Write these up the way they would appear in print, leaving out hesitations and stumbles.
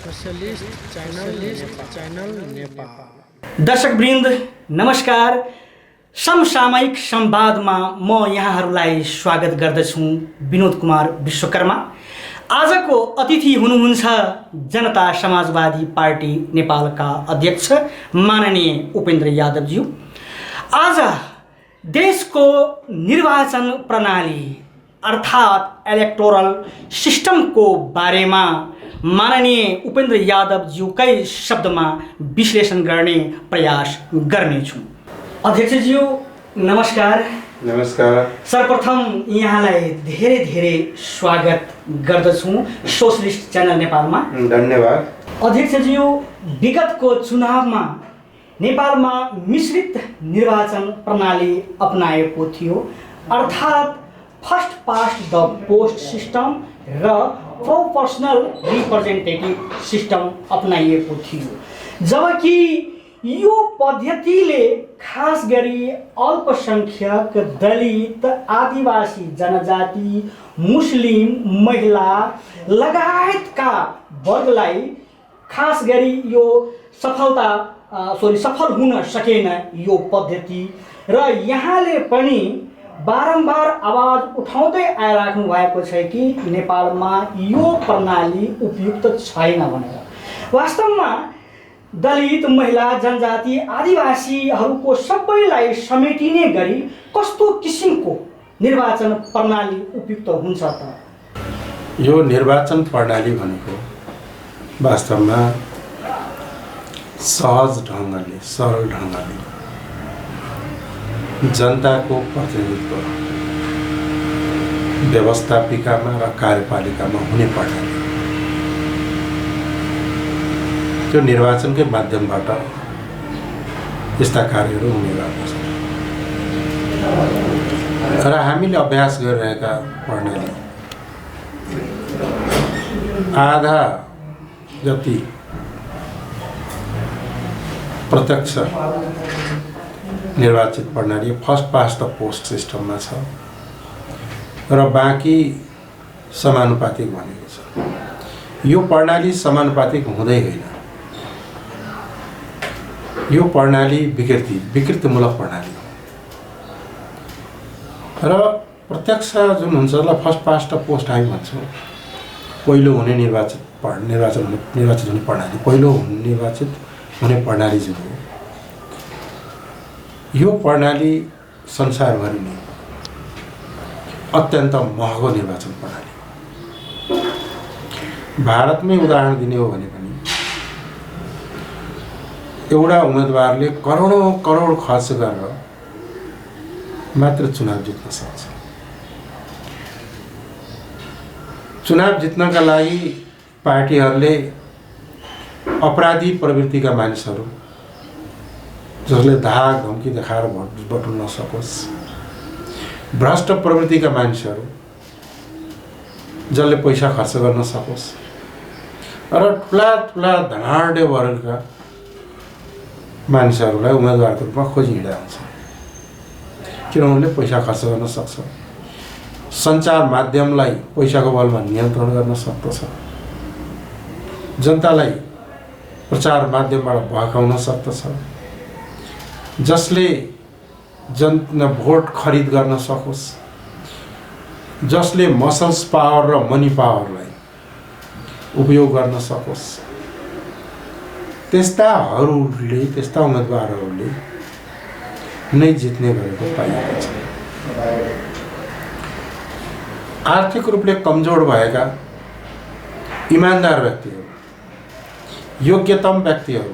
Socialist channel Nepal. दर्शकवृन्द नमस्कार। समसामयिक संवादमा म यहाँहरूलाई स्वागत गर्दछु। विनोद कुमार विश्वकर्मा। आजको अतिथि हुनुहुन्छ जनता समाजवादी पार्टी नेपालका अध्यक्ष माननीय उपेन्द्र यादवज्यू। आज देशको निर्वाचन प्रणाली अर्थात् इलेक्टोरल सिस्टमको बारेमा माननीय उपेन्द्र यादवज्यूकै शब्दमा विश्लेषण गर्ने प्रयास गर्नेछु। अध्यक्षज्यू नमस्कार। नमस्कार। सर्वप्रथम यहाँलाई धेरै धेरै स्वागत गर्दछु सोशलिस्ट च्यानल नेपालमा। धन्यवाद। अध्यक्षज्यू, विगतको चुनावमा नेपालमा मिश्रित निर्वाचन प्रणाली अपनाएको थियो, अर्थात् first past the post system र प्रोपोर्सनल रिप्रेजेन्टेटिभ सिस्टम अपनाइएको थियो। जबकि यो पद्धतिले खास गरी अल्पसंख्यक, दलित, आदिवासी जनजाति, मुस्लिम, महिला लगायतका वर्गलाई खास गरी यो सफल हुन सकेन यो पद्धति। र यहाँले पनि बारम्बार आवाज उठाउँदै आइराख्नु भएको छ कि नेपालमा यो प्रणाली उपयुक्त छैन भनेर। वास्तवमा दलित, महिला, जनजाति, आदिवासीहरूको सबैलाई समेटिने गरी कस्तो किसिमको निर्वाचन प्रणाली उपयुक्त हुन्छ त? यो निर्वाचन प्रणाली भनेको वास्तवमा सहज ढङ्गले, सरल ढङ्गले जनताको प्रतिनिधित्व व्यवस्थापिकामा र कार्यपालिकामा हुने प्रणाली। त्यो निर्वाचनकै माध्यमबाट यस्ता कार्यहरू हुने गर्दछ र हामीले अभ्यास गरिरहेका प्रणाली आधा जति प्रत्यक्ष निर्वाचित प्रणाली फर्स्ट पास्ट द पोस्ट सिस्टममा छ र बाँकी समानुपातिक भनेको छ। यो प्रणाली समानुपातिक हुँदै होइन। यो प्रणाली विकृतिमूलक प्रणाली हो र प्रत्यक्ष जुन हुन्छ ल फर्स्ट पास्ट द पोस्ट हामी भन्छौँ, पहिलो हुने निर्वाचित हुने प्रणाली, पहिलो निर्वाचित हुने प्रणाली जुन हो, यो प्रणाली संसारभरि नै अत्यन्त महँगो निर्वाचन प्रणाली। भारतमै उदाहरण दिने हो भने पनि एउटा उम्मेदवारले करोडौं करोड खर्च गरेर मात्र चुनाव जित्न सक्छ। चुनाव जित्नका लागि पार्टीहरूले अपराधी प्रवृत्तिका मानिसहरू, जसले धाक धम्की देखाएर भोट बटुल्न सकोस्, भ्रष्ट प्रवृत्तिका मानिसहरू जसले पैसा खर्च गर्न सकोस् र ठुला धनाढ्य वर्गका मानिसहरूलाई उम्मेदवारको रूपमा खोजी हिँडेका हुन्छ। किनभने पैसा खर्च गर्न सक्छ, सञ्चार माध्यमलाई पैसाको बलमा नियन्त्रण गर्न सक्दछ, जनतालाई प्रचार माध्यमबाट भड्काउन सक्दछ, जसले भोट खरिद गर्न सकोस्, जसले मसल्स पावर र मनी पावरलाई उपयोग गर्न सकोस्, त्यस्ता उम्मेदवारहरूले नै जित्ने गरेको पाइएको छ। आर्थिक रूपले कमजोर भएका इमान्दार व्यक्तिहरू, योग्यतम व्यक्तिहरू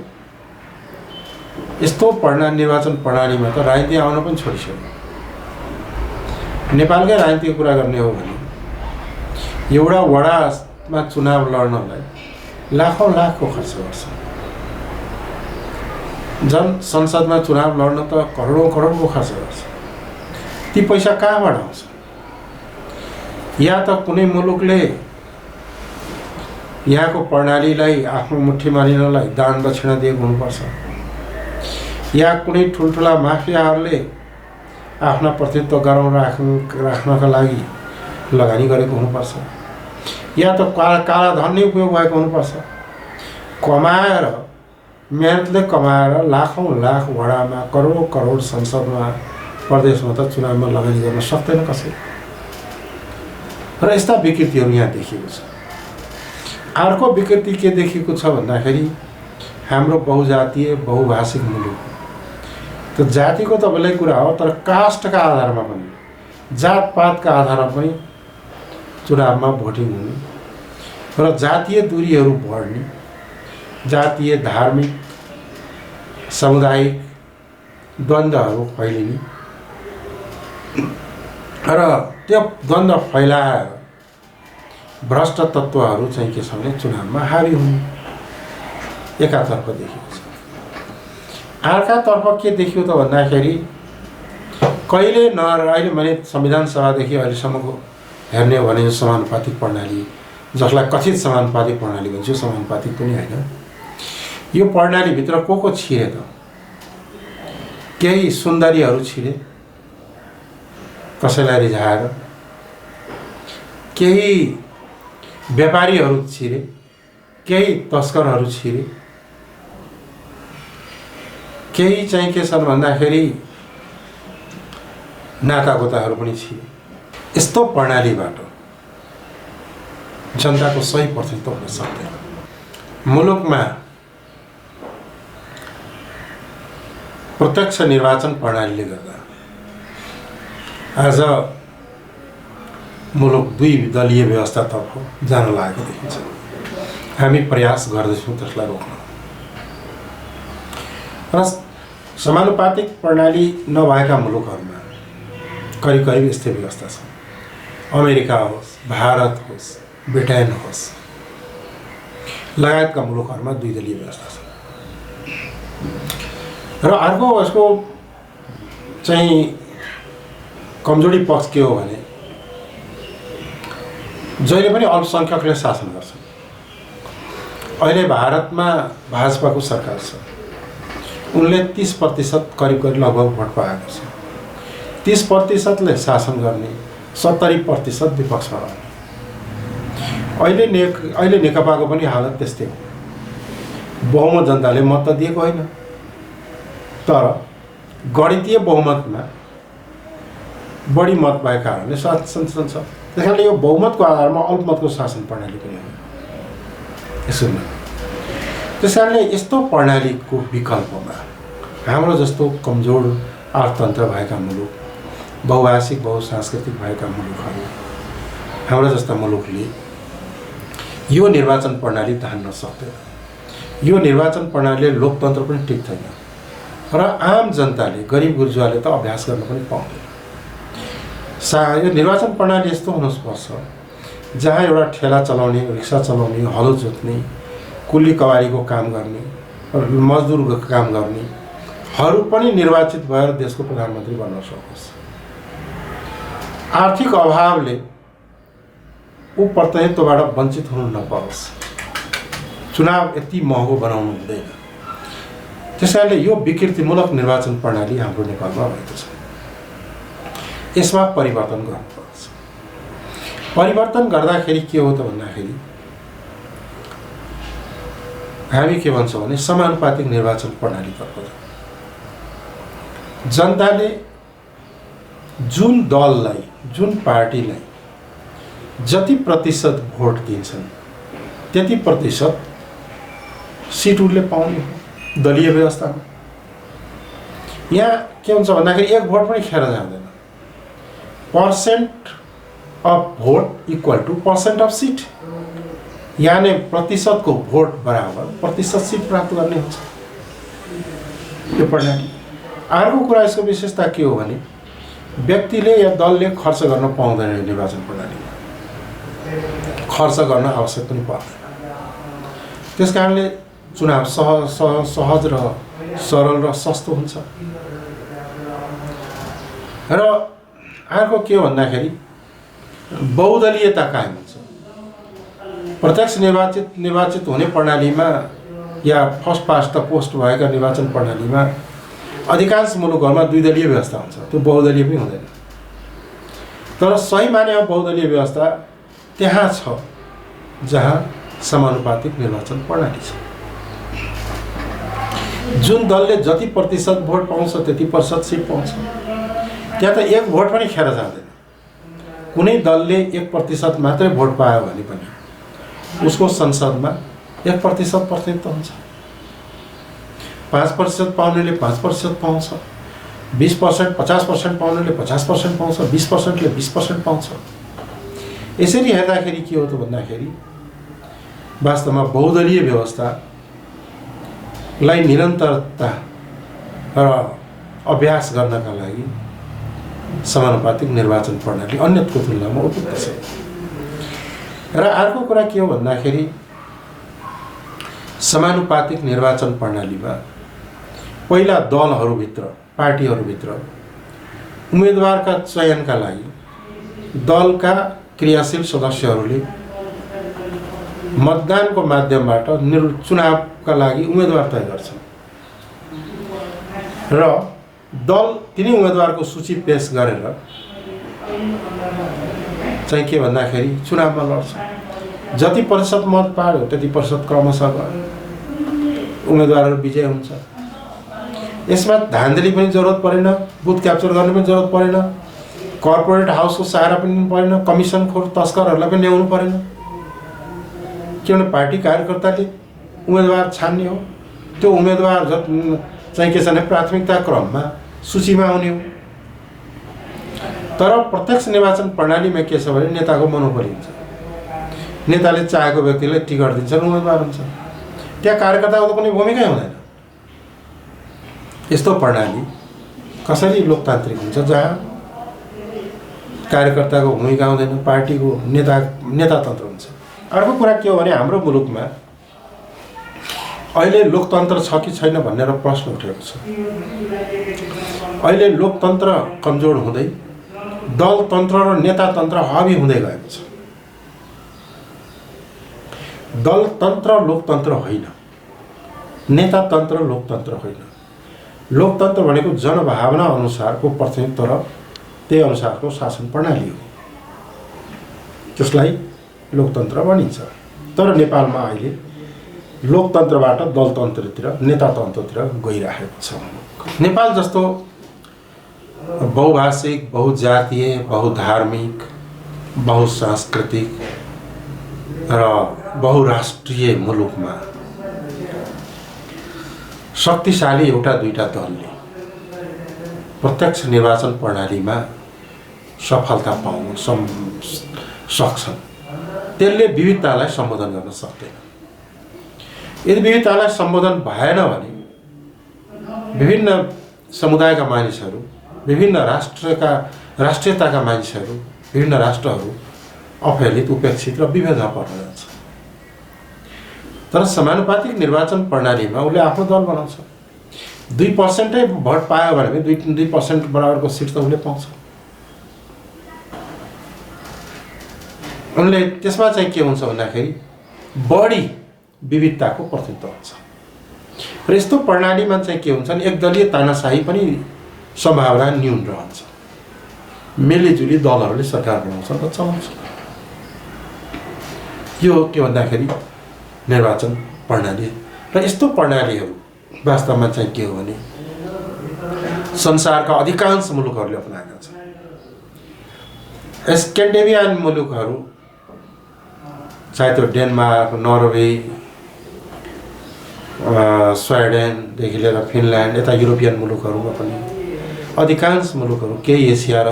यस्तो निर्वाचन प्रणालीमा त राजनीति आउन पनि छोडिसक्यो। नेपालकै राजनीतिको कुरा गर्ने हो भने एउटा वडामा चुनाव लड्नलाई लाखौँ खर्च गर्छ। संसदमा चुनाव लड्न त करोडौं करोडको खर्च गर्छ। ती पैसा कहाँबाट आउँछ? या त कुनै मुलुकले यहाँको प्रणालीलाई आफ्नो मुठीमा लिनलाई दान दक्षिणा दिएको हुनुपर्छ, या कुनै ठुल्ठुला माफियाहरूले आफ्ना प्रतिनिधित्व गराउन राख्नका लागि लगानी गरेको हुनुपर्छ, या त काला धन नै उपयोग भएको हुनुपर्छ। कमाएर मेहनतले कमाएर लाखौँ लाख वडामा करोडौँ करोड संसदमा प्रदेशमा त चुनावमा लगानी गर्न सक्दैन कसैले। र यस्ता विकृतिहरू यहाँ देखिएको छ। अर्को विकृति के देखिएको छ भन्दाखेरि हाम्रो बहुजातीय बहुभाषिक मुलुक त्यो जातिको त बेलै कुरा हो, तर कास्टका आधारमा पनि जातपातका आधारमा पनि चुनावमा भोटिङ हुने र जातीय दूरीहरू बढ्ने, जातीय धार्मिक सामुदायिक द्वन्द्वहरू फैलिने र त्यो द्वन्द्व फैलाएर भ्रष्ट तत्त्वहरू चाहिँ के छ भने चुनावमा हावी हुने एकातर्फ देखिएको छ। अर्कातर्फ के देखियो त भन्दाखेरि कहिले अहिले मैले संविधान सभादेखि अहिलेसम्मको हेर्ने हो भने समानुपातिक प्रणाली, जसलाई कथित समानुपातिक प्रणाली भन्छ, समानुपातिक पनि होइन, यो प्रणालीभित्र को छिरे त? केही सुन्दरीहरू छिरे कसैलाई रिझाएर, केही व्यापारीहरू छिरे, केही तस्करहरू छिरे, केही चाहिँ के छन् भन्दाखेरि नातागोताहरू पनि छिरे। यस्तो प्रणालीबाट जनताको सही प्रतिनिधित्व हुन सक्दैन। मुलुकमा प्रत्यक्ष निर्वाचन प्रणालीले गर्दा आज मुलुक दुई दलीय व्यवस्थातर्फ जान लागेको देखिन्छ। हामी प्रयास गर्दैछौँ त्यसलाई रोक्न। र समानुपातिक प्रणाली नभएका मुलुकहरूमा करिब करिब यस्तै व्यवस्था छ। अमेरिका होस्, भारत होस्, ब्रिटेन होस् लगायतका मुलुकहरूमा दुई दलीय व्यवस्था छ। र अर्को यसको चाहिँ कमजोरी पक्ष के हो भने जहिले पनि अल्पसङ्ख्यकले शासन गर्छ। अहिले भारतमा भाजपाको सरकार छ, उनले 30% करिब करिब लगभग भोट पाएको छ। 30%ले शासन गर्ने, 70% विपक्षमा रहने। अहिले नेकपाको पनि हालत त्यस्तै हो। बहुमत जनताले मत त दिएको होइन, तर गणितीय बहुमतमा बढी मत भएको कारणले शासन चल्छ। त्यस कारणले यो बहुमतको आधारमा अल्पमतको शासन प्रणाली पनि हो यसो। त्यस कारणले यस्तो प्रणालीको विकल्पमा हाम्रो जस्तो कमजोर अर्थतन्त्र भएका मुलुक, बहुभाषिक बहुसांस्कृतिक भएका मुलुकहरू, हाम्रो जस्ता मुलुकले यो निर्वाचन प्रणाली तान्न सक्दैन। यो निर्वाचन प्रणालीले लोकतन्त्र पनि टिक्दैन र आम जनताले, गरिब गुर्जुवाले त अभ्यास गर्न पनि पाउँदैन। यो निर्वाचन प्रणाली यस्तो हुनुपर्छ जहाँ एउटा ठेला चलाउने, रिक्सा चलाउने, हलो जोत्ने, कुल्ली कवारीको काम गर्ने, मजदुरको काम गर्नेहरू पनि निर्वाचित भएर देशको प्रधानमन्त्री बन्न सकोस्। आर्थिक अभावले ऊ प्रतिनिधित्वबाट वञ्चित हुनु नपरोस्। चुनाव यति महँगो बनाउनु हुँदैन। त्यसैले यो विकृतिमूलक निर्वाचन प्रणाली हाम्रो नेपालमा भएको छ। यसमा परिवर्तन गर्नुपर्छ। परिवर्तन गर्दाखेरि के हो त भन्दाखेरि हामी के भन्छौँ भने समानुपातिक निर्वाचन प्रणालीतर्फ जनताले जुन दललाई, जुन पार्टीलाई जति प्रतिशत भोट दिन्छन् त्यति प्रतिशत सिट उनले पाउने हो दलीय व्यवस्थामा। यहाँ के हुन्छ भन्दाखेरि एक भोट पनि खेर जाँदैन। Percent of vote equal to percent of seat, यानी प्रतिशतको भोट बराबर प्रतिशत सिट प्राप्त गर्ने हुन्छ यो प्रणाली। अर्को कुरा यसको विशेषता के हो भने व्यक्तिले या दलले खर्च गर्न पाउँदैन। निर्वाचन प्रणालीमा खर्च गर्न आवश्यक पनि पर्दैन। त्यस कारणले चुनाव सहज र सरल र सस्तो हुन्छ। र अर्को के हो भन्दाखेरि बहुदलीयता कायम हुन्छ। प्रत्यक्ष निर्वाचित हुने प्रणालीमा या फर्स्ट पास्ट द पोस्ट भएका निर्वाचन प्रणालीमा अधिकांश मुलुकहरूमा दुई दलीय व्यवस्था हुन्छ, त्यो बहुदलीय पनि हुँदैन। तर सही मानेमा बहुदलीय व्यवस्था त्यहाँ छ जहाँ समानुपातिक निर्वाचन प्रणाली छ। जुन दलले जति प्रतिशत भोट पाउँछ त्यति प्रतिशत सिट पाउँछ। त्यहाँ त एक भोट पनि खेर जाँदैन। कुनै दलले 1% मात्रै भोट पायो भने पनि उसको संसदमा 1% प्रतिनिधित्व हुन्छ। 5% पाउनेले 5% पाउँछ, 20% 50% पाउनेले 50% पाउँछ, 20%ले 20% पाउँछ। यसरी हेर्दाखेरि के हो त भन्दाखेरि वास्तवमा बहुदलीय व्यवस्थालाई निरन्तरता र अभ्यास गर्नका लागि समानुपातिक निर्वाचन प्रणाली अन्यको तुलनामा उपयुक्त छ। र अर्को कुरा के हो भन्दाखेरि समानुपातिक निर्वाचन प्रणालीमा पहिला दलहरूभित्र पार्टीहरूभित्र उम्मेदवारका चयनका लागि दलका क्रियाशील सदस्यहरूले मतदानको माध्यमबाट चुनावका लागि उम्मेदवार तय गर्छन् र दल तिनी उम्मेदवारको सूची पेश गरेर चाहिँ के भन्दाखेरि चुनावमा लड्छ। जति प्रतिशत मत पायो त्यति प्रतिशत क्रमशः गयो, उम्मेदवारहरू विजय हुन्छ। यसमा धान्धली पनि जरुरत परेन, बुथ क्याप्चर गर्ने पनि जरुरत परेन, कर्पोरेट हाउसको सहारा पनि परेन, कमिसनखोर तस्करहरूलाई पनि ल्याउनु परेन। किनभने पार्टी कार्यकर्ताले उम्मेदवार छान्ने हो, त्यो उम्मेदवार चाहिँ के छ भने प्राथमिकता क्रममा सूचीमा आउने हो। तर प्रत्यक्ष निर्वाचन प्रणालीमा के छ भने नेताको मनोबल हुन्छ। नेताले चाहेको व्यक्तिलाई टिकट दिन्छ र उम्मेदवार हुन्छ। त्यहाँ कार्यकर्ताको कुनै भूमिकै हुँदैन। यस्तो प्रणाली कसरी लोकतान्त्रिक हुन्छ जहाँ कार्यकर्ताको भूमिका हुँदैन, पार्टीको नेतातन्त्र हुन्छ। अर्को कुरा के हो भने हाम्रो मुलुकमा अहिले लोकतन्त्र छ कि छैन भनेर प्रश्न उठेको छ। अहिले लोकतन्त्र कमजोर हुँदै दलतन्त्र र नेतातन्त्र हावी हुँदै गएको छ। दलतन्त्र लोकतन्त्र होइन, नेतातन्त्र लोकतन्त्र होइन। लोकतन्त्र भनेको जनभावना अनुसारको प्रतिनिधित्व र त्यही अनुसारको शासन प्रणाली हो, त्यसलाई लोकतन्त्र भनिन्छ। तर नेपालमा अहिले लोकतन्त्रबाट दलतन्त्रतिर नेतातन्त्रतिर गइरहेको छ। नेपाल जस्तो बहुभाषिक, बहुजातीय, बहुधार्मिक, बहुसांस्कृतिक र बहुराष्ट्रिय मुलुकमा शक्तिशाली एउटा दुईटा दलले प्रत्यक्ष निर्वाचन प्रणालीमा सफलता पाउन सक्छन्। त्यसले विविधतालाई सम्बोधन गर्न सक्दैन। यदि विविधतालाई सम्बोधन भएन भने विभिन्न समुदायका मानिसहरू, विभिन्न राष्ट्रियताका मानिसहरू, विभिन्न राष्ट्रहरू अवहेलित, उपेक्षित र विभेदमा पर्न जान्छ। तर समानुपातिक निर्वाचन प्रणालीमा उसले आफ्नो दल बनाउँछ। 2% भोट पायो भने 2% बराबरको सिट त उसले पाउँछ। उनले त्यसमा चाहिँ के हुन्छ भन्दाखेरि बढी विविधताको प्रतिनिधित्व हुन्छ। र यस्तो प्रणालीमा चाहिँ के हुन्छ भने एकदलीय तानाशाही पनि सम्भावना न्यून रहन्छ। मिलिजुली दलहरूले सरकार बनाउँछन् र चलाउँछन्। यो के भन्दाखेरि निर्वाचन प्रणाली। र यस्तो प्रणालीहरू वास्तवमा चाहिँ के हो भने संसारका अधिकांश मुलुकहरूले अपनाएका छन्। स्क्यान्डिनेभियन मुलुकहरू, चाहे त्यो डेनमार्क, नर्वे, स्विडेनदेखि लिएर फिनल्यान्ड, यता युरोपियन मुलुकहरूमा पनि अधिकांश मुलुकहरू, केही एसिया र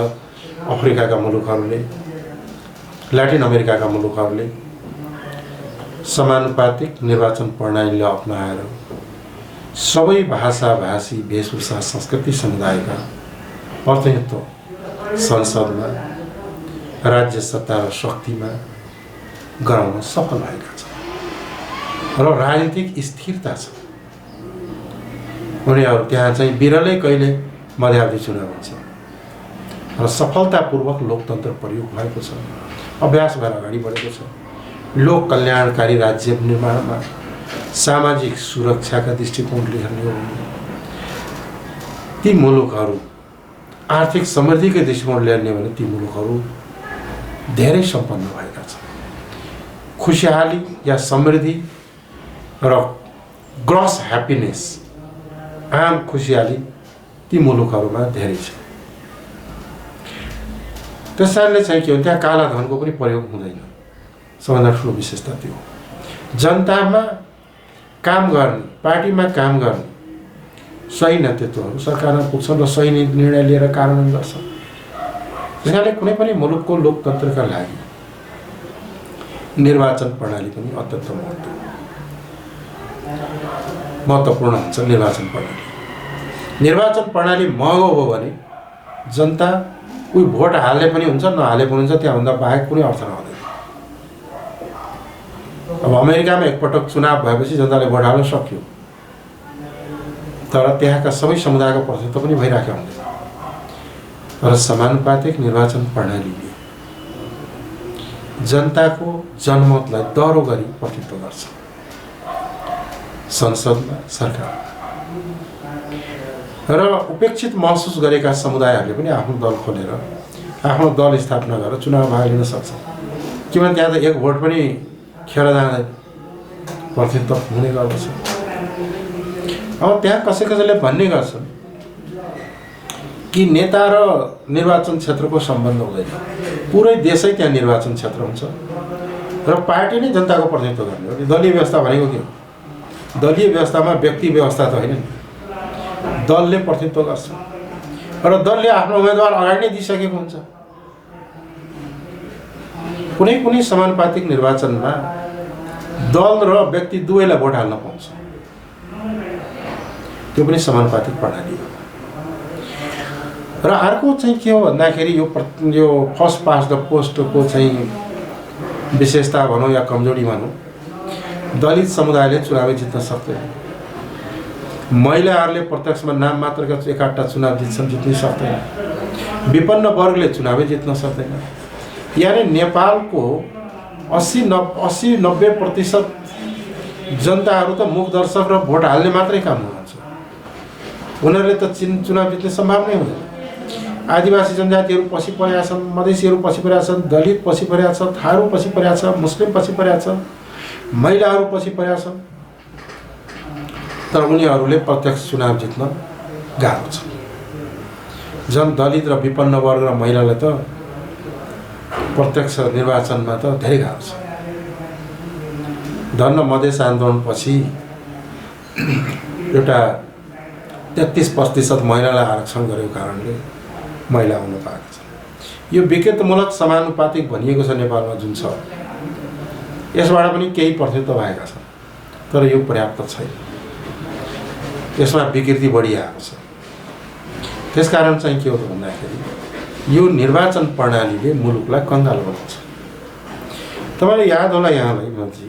अफ्रिकाका मुलुकहरूले, ल्याटिन अमेरिकाका मुलुकहरूले समानुपातिक निर्वाचन प्रणालीलाई अपनाएर सबै भाषा, भाषी, वेशभूषा, संस्कृति समुदायका प्रतिनिधित्व संसदमा, राज्य सत्ता र शक्तिमा गराउन सफल भएका छन् र राजनीतिक स्थिरता छ। उनीहरू त्यहाँ चाहिँ बिरलै कहिले मध्यावधि चुनाव हुन्छ र सफलतापूर्वक लोकतन्त्र प्रयोग भएको छ, अभ्यास भएर अगाडि बढेको छ। लोक कल्याणकारी राज्य निर्माणमा सामाजिक सुरक्षाका दृष्टिकोणले हेर्ने हो भने ती मुलुकहरू, आर्थिक समृद्धिकै दृष्टिकोणले हेर्ने हो भने ती मुलुकहरू धेरै सम्पन्न भएका छन्। खुशहाली या समृद्धि र ग्रस ह्याप्पिनेस आम खुसियाली ती मुलुकहरूमा धेरै छ। त्यस कारणले चाहिँ के हो, त्यहाँ काला धनको पनि प्रयोग हुँदैन। सबभन्दा ठुलो विशेषता त्यो हो। जनतामा काम गर्ने, पार्टीमा काम गर्ने सही नेतृत्वहरू सरकारमा पुग्छन् र सही निर्णय लिएर कार्यान्वयन गर्छन्। त्यस कारणले कुनै पनि मुलुकको लोकतन्त्रका लागि निर्वाचन प्रणाली पनि अत्यन्त महत्त्वपूर्ण हुन्छ। निर्वाचन प्रणाली महँगो हो भने जनता कोही भोट हाल्ने पनि हुन्छ, नहाले पनि हुन्छ, त्यहाँभन्दा बाहेक कुनै अर्थ नहुँदैन। अब अमेरिकामा एकपटक चुनाव भएपछि जनताले भोट हाल्न सक्यो, तर त्यहाँका सबै समुदायको प्रतिनिधित्व पनि भइराखेको हुँदैन। तर समानुपातिक निर्वाचन प्रणालीले जनताको जनमतलाई दह्रो गरी प्रतिनिधित्व गर्छ संसदमा, सरकार। र उपेक्षित महसुस गरेका समुदायहरूले पनि आफ्नो दल खोलेर आफ्नो दल स्थापना गरेर चुनाव भाग लिन सक्छ। किनभने त्यहाँ त एक भोट पनि खेर जाँदैन, प्रतिनिधित्व हुने गर्दछ। अब त्यहाँ कसैले भन्ने गर्छन् कि नेता र निर्वाचन क्षेत्रको सम्बन्ध हुँदैन, पुरै देशै त्यहाँ निर्वाचन क्षेत्र हुन्छ र पार्टी नै जनताको प्रतिनिधित्व गर्ने हो। दलीय व्यवस्था भनेको के हो? दलीय व्यवस्थामा व्यक्ति व्यवस्था त होइन नि, दलले प्रतिनिधित्व गर्छ र दलले आफ्नो उम्मेदवार अगाडि नै दिइसकेको हुन्छ। कुनै समानुपातिक निर्वाचनमा दल र व्यक्ति दुवैलाई भोट हाल्न पाउँछ, त्यो पनि समानुपातिक प्रणाली हो। र अर्को चाहिँ के हो भन्दाखेरि यो फर्स्ट पास्ट द पोस्टको चाहिँ विशेषता भनौँ या कमजोरी भनौँ, दलित समुदायले चुनावै जित्न सक्दैन। महिलाहरूले प्रत्यक्षमा नाम मात्रका एकाटा चुनाव जित्नै सक्दैन। विपन्न वर्गले चुनावै जित्न सक्दैन। यानी नेपालको 80-90% जनताहरू त मुख दर्शक र भोट हाल्ने मात्रै काम गर्छ। उनीहरूले त चुनाव जित्ने सम्भावना हुँदैन। आदिवासी जनजातिहरू पछि परेका छन्, मधेसीहरू पछि परेका छन्, दलित पछि परेका छ, थारू पछि परेका छ, मुस्लिम पछि परेका छ, महिलाहरू पछि परेका छन्। तर उनीहरूले प्रत्यक्ष चुनाव जित्न गाह्रो छ। जन दलित र विपन्न वर्ग र महिलालाई त प्रत्यक्ष निर्वाचनमा त धेरै गाह्रो छ। धन्न मधेस आन्दोलनपछि एउटा 33% महिलालाई आरक्षण गरेको कारणले महिला हुन पाएका छन्। यो विकृतिमूलक समानुपातिक भनिएको छ नेपालमा जुन छ, यसबाट पनि केही प्रतिनिधित्व भएका छन्, तर यो पर्याप्त छैन। यसमा विकृति बढी आएको छ। त्यसकारण चाहिँ के हो त भन्दाखेरि यो निर्वाचन प्रणालीले मुलुकलाई कङ्गाल बनाउँछ। तपाईँले याद होला यहाँलाई मन्त्री,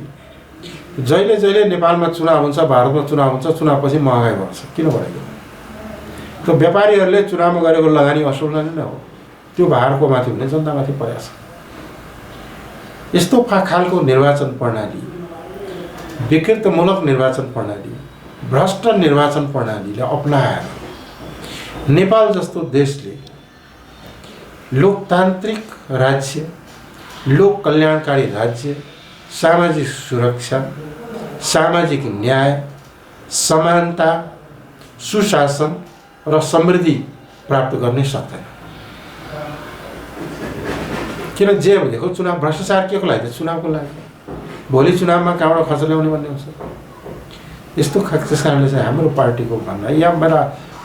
जहिले नेपालमा चुनाव हुन्छ, भारतमा चुनाव हुन्छ, चुनावपछि महँगाइ बढ्छ। किन बढेको? त्यो व्यापारीहरूले चुनावमा गरेको लगानी असुल नै हो, त्यो भारको माथि हुने जनतामाथि परेको छ। यस्तो खालको निर्वाचन प्रणाली, विकृतिमूलक निर्वाचन प्रणाली, भ्रष्ट निर्वाचन प्रणालीले अपनाएर नेपाल जस्तो देशले लोकतान्त्रिक राज्य, लोक कल्याणकारी राज्य, सामाजिक सुरक्षा, सामाजिक न्याय, समानता, सुशासन र समृद्धि प्राप्त गर्न सक्दैन। किन जे भनेको चुनाव भ्रष्टाचार के को लागि? चुनावको लागि। भोलि चुनावमा कहाँबाट खर्च ल्याउने भन्ने हुन्छ। यस्तो त्यस कारणले चाहिँ हाम्रो पार्टीको भनाइ या मेरा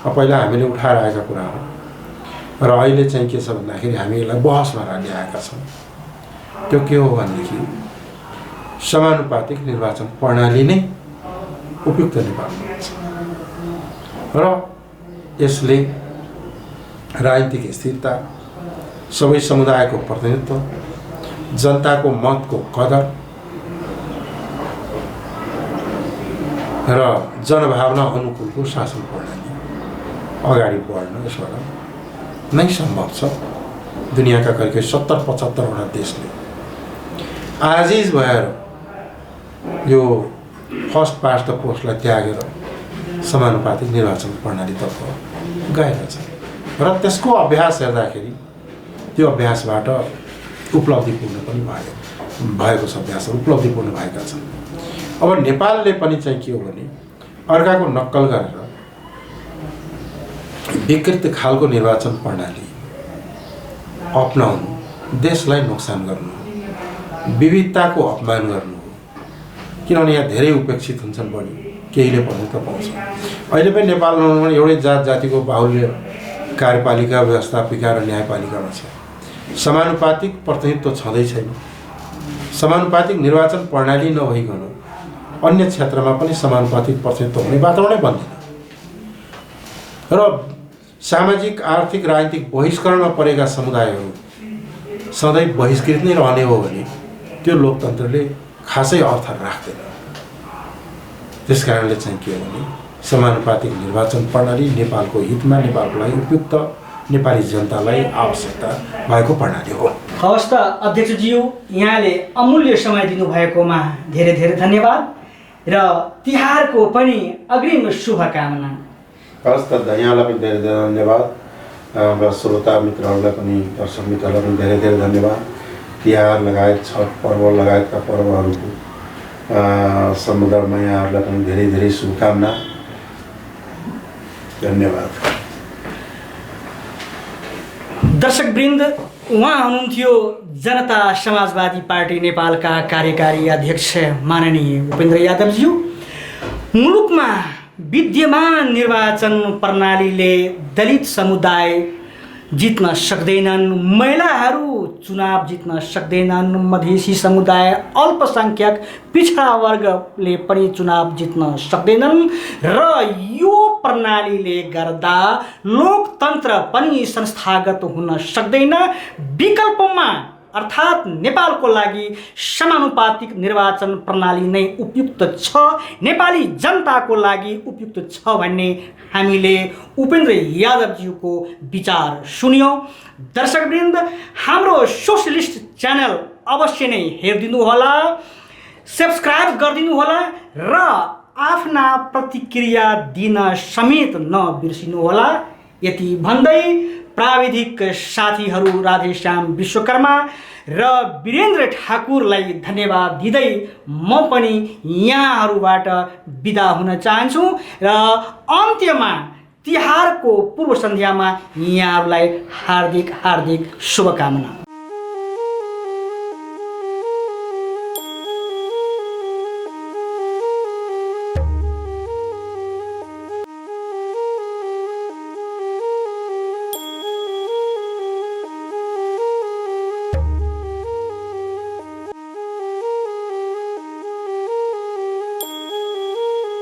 पहिला हामीले उठाएर आएका कुराहरू र अहिले चाहिँ के छ भन्दाखेरि हामी यसलाई बहसमा ल्याएका छौँ। त्यो के हो भनेदेखि समानुपातिक निर्वाचन प्रणाली नै उपयुक्त नेपालमा हुन्छ र यसले राजनीतिक स्थिरता, सबै समुदायको प्रतिनिधित्व, जनताको मतको कदर र जनभावना अनुकूलको शासन प्रणाली अगाडि बढ्न यसबाट नै सम्भव छ। दुनियाँका करिब 70-75वटा देशले आजिज भएर यो फर्स्ट पास्ट द पोस्टलाई त्यागेर समानुपातिक निर्वाचन प्रणालीतर्फ गएका छन् र त्यसको अभ्यास हेर्दाखेरि त्यो अभ्यासबाट उपलब्धिपूर्ण पनि भएको छ। अभ्यासहरू उपलब्धिपूर्ण भएका छन्। अब नेपालले पनि चाहिँ के हो भने अर्काको नक्कल गरेर विकृत खालको निर्वाचन प्रणाली अपनाउनु देशलाई नोक्सान गर्नु हो, विविधताको अपमान गर्नु हो। किनभने यहाँ धेरै उपेक्षित हुन्छन्, बढी केहीले पनि त पाउँछ। अहिले पनि नेपालमा एउटै जात जातिको बाहुल्य कार्यपालिका, व्यवस्थापिका र न्यायपालिकामा छ। समानुपातिक प्रतिनिधित्व छँदै छैन। समानुपातिक निर्वाचन प्रणाली नभइकन अन्य क्षेत्रमा पनि समानुपातिक प्रतिनिधित्व हुने वातावरणै बन्दैन र सामाजिक, आर्थिक, राजनीतिक बहिष्करणमा परेका समुदायहरू सधैँ बहिष्कृत नै रहने हो भने त्यो लोकतन्त्रले खासै अर्थ राख्दैन। त्यस कारणले चाहिँ के हो भने समानुपातिक निर्वाचन प्रणाली नेपालको हितमा, नेपालको लागि उपयुक्त, नेपाली जनतालाई आवश्यकता भएको प्रणाली हो। हवस् त अध्यक्षज्यू, यहाँले अमूल्य समय दिनुभएकोमा धेरै धेरै धन्यवाद र तिहारको पनि अग्रिम शुभकामना। हवस् त, यहाँलाई पनि धेरै धेरै धन्यवाद र श्रोता मित्रहरूलाई पनि, दर्शक मित्रहरूलाई पनि धेरै धेरै धन्यवाद। तिहार लगायत छठ पर्व लगायतका पर्वहरूको सन्दर्भमा यहाँहरूलाई पनि धेरै धेरै शुभकामना। धन्यवाद। दर्शकवृन्द, उहाँ हुनुहुन्थ्यो जनता समाजवादी पार्टी नेपालका कार्यकारी अध्यक्ष माननीय उपेन्द्र यादवज्यू। मुलुकमा विद्यमान निर्वाचन प्रणालीले दलित समुदाय जित्न सक्दैनन्, महिलाहरू चुनाव जित्न सक्दैनन्, मधेसी समुदाय, अल्पसङ्ख्यक, पिछडा वर्गले पनि चुनाव जित्न सक्दैनन् र यो प्रणालीले गर्दा लोकतन्त्र पनि संस्थागत हुन सक्दैन। विकल्पमा अर्थात् नेपालको लागि समानुपातिक निर्वाचन प्रणाली नै उपयुक्त छ, नेपाली जनताको लागि उपयुक्त छ भन्ने हामीले उपेन्द्र यादवज्यूको विचार सुन्यौँ। दर्शकवृन्द, हाम्रो सोशलिस्ट च्यानल अवश्य नै हेरिदिनुहोला, सब्सक्राइब गरिदिनुहोला र आफ्ना प्रतिक्रिया दिन समेत नबिर्सिनुहोला। यति भन्दै प्राविधिक साथीहरू राधेश्याम विश्वकर्मा र वीरेन्द्र ठाकुरलाई धन्यवाद दिँदै म पनि यहाँहरूबाट बिदा हुन चाहन्छु र अन्त्यमा तिहारको पूर्व सन्ध्यामा यहाँहरूलाई हार्दिक हार्दिक शुभकामना।